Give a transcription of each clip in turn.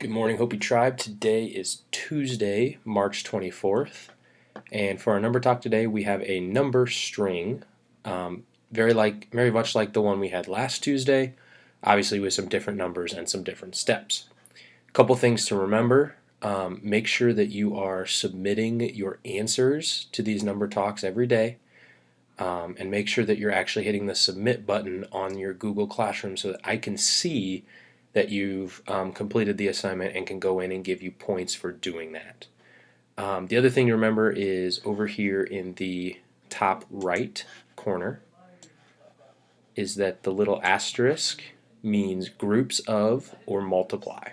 Good morning, Hopi Tribe. Today is Tuesday, March 24th, and for our number talk today, we have a number string, very much like the one we had last Tuesday, obviously with some different numbers and some different steps. A couple things to remember: make sure that you are submitting your answers to these number talks every day, and make sure that you're actually hitting the submit button on your Google Classroom so that I can see that you've completed the assignment and can go in and give you points for doing that. The other thing to remember is over here in the top right corner is that the little asterisk means groups of or multiply.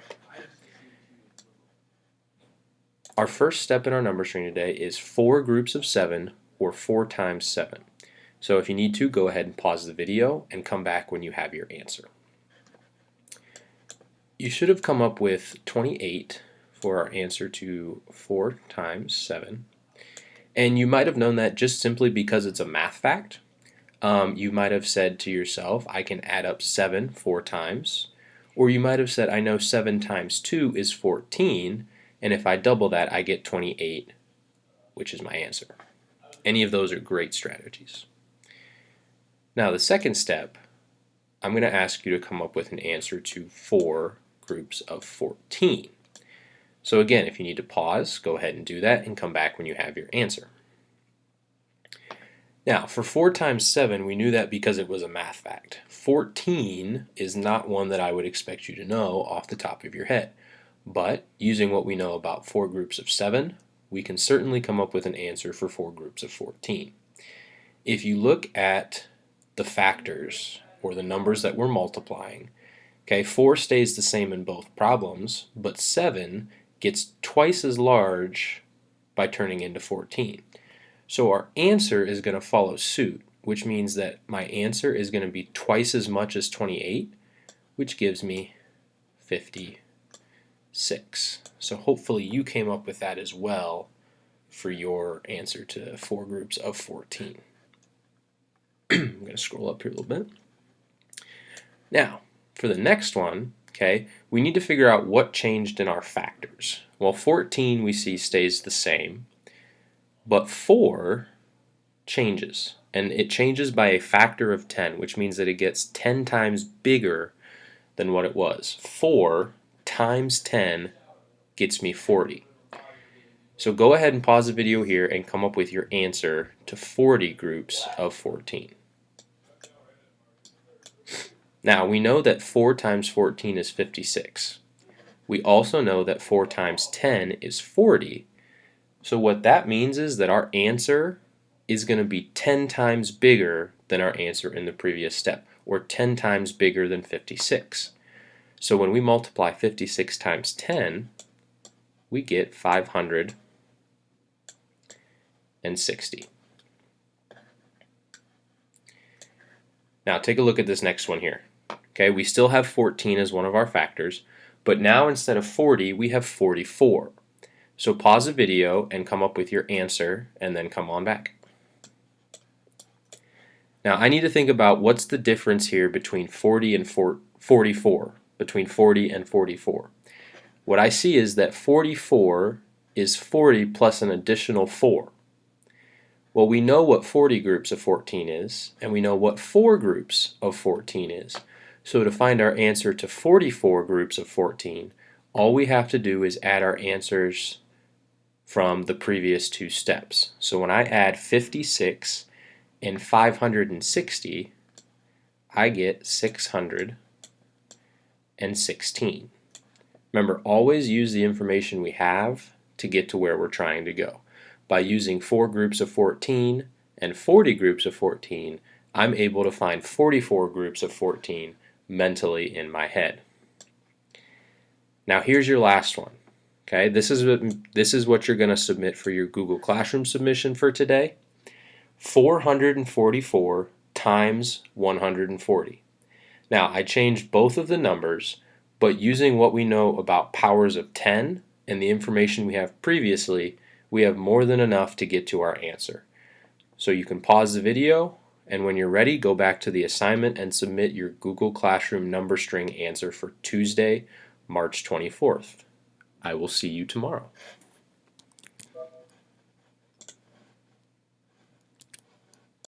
Our first step in our number string today is 4 groups of 7 or 4 times 7. So if you need to, go ahead and pause the video and come back when you have your answer. You should have come up with 28 for our answer to 4 times 7. And you might have known that just simply because it's a math fact. You might have said to yourself, I can add up 7 4 times. Or you might have said, I know 7 times 2 is 14, and if I double that, I get 28, which is my answer. Any of those are great strategies. Now, the second step, I'm going to ask you to come up with an answer to 4 groups of 14. So again, if you need to pause, go ahead and do that and come back when you have your answer. Now, for 4 times 7, we knew that because it was a math fact. 14 is not one that I would expect you to know off the top of your head. But using what we know about 4 groups of 7, we can certainly come up with an answer for 4 groups of 14. If you look at the factors, or the numbers that we're multiplying, okay, 4 stays the same in both problems, but 7 gets twice as large by turning into 14. So our answer is going to follow suit, which means that my answer is going to be twice as much as 28, which gives me 56. So hopefully you came up with that as well for your answer to 4 groups of 14. I'm going to scroll up here a little bit. Now, for the next one, okay, we need to figure out what changed in our factors. Well, 14 we see stays the same, but 4 changes, and it changes by a factor of 10, which means that it gets 10 times bigger than what it was. 4 times 10 gets me 40. So go ahead and pause the video here and come up with your answer to 40 groups of 14. Now, we know that 4 times 14 is 56. We also know that 4 times 10 is 40. So what that means is that our answer is going to be 10 times bigger than our answer in the previous step, or 10 times bigger than 56. So when we multiply 56 times 10, we get 560. Now take a look at this next one here. Okay, we still have 14 as one of our factors, but now instead of 40, we have 44. So pause the video and come up with your answer, and then come on back. Now I need to think about what's the difference here between 40 and 44, between 40 and 44. What I see is that 44 is 40 plus an additional 4. Well, we know what 40 groups of 14 is, and we know what 4 groups of 14 is. So to find our answer to 44 groups of 14, all we have to do is add our answers from the previous 2 steps. So when I add 56 and 560, I get 616. Remember, always use the information we have to get to where we're trying to go. By using 4 groups of 14 and 40 groups of 14, I'm able to find 44 groups of 14 mentally in my head. Now here's your last one. Okay, this is what you're going to submit for your Google Classroom submission for today. 444 times 140. Now I changed both of the numbers, but using what we know about powers of 10 and the information we have previously, we have more than enough to get to our answer. So you can pause the video, and when you're ready, go back to the assignment and submit your Google Classroom number string answer for Tuesday, March 24th. I will see you tomorrow.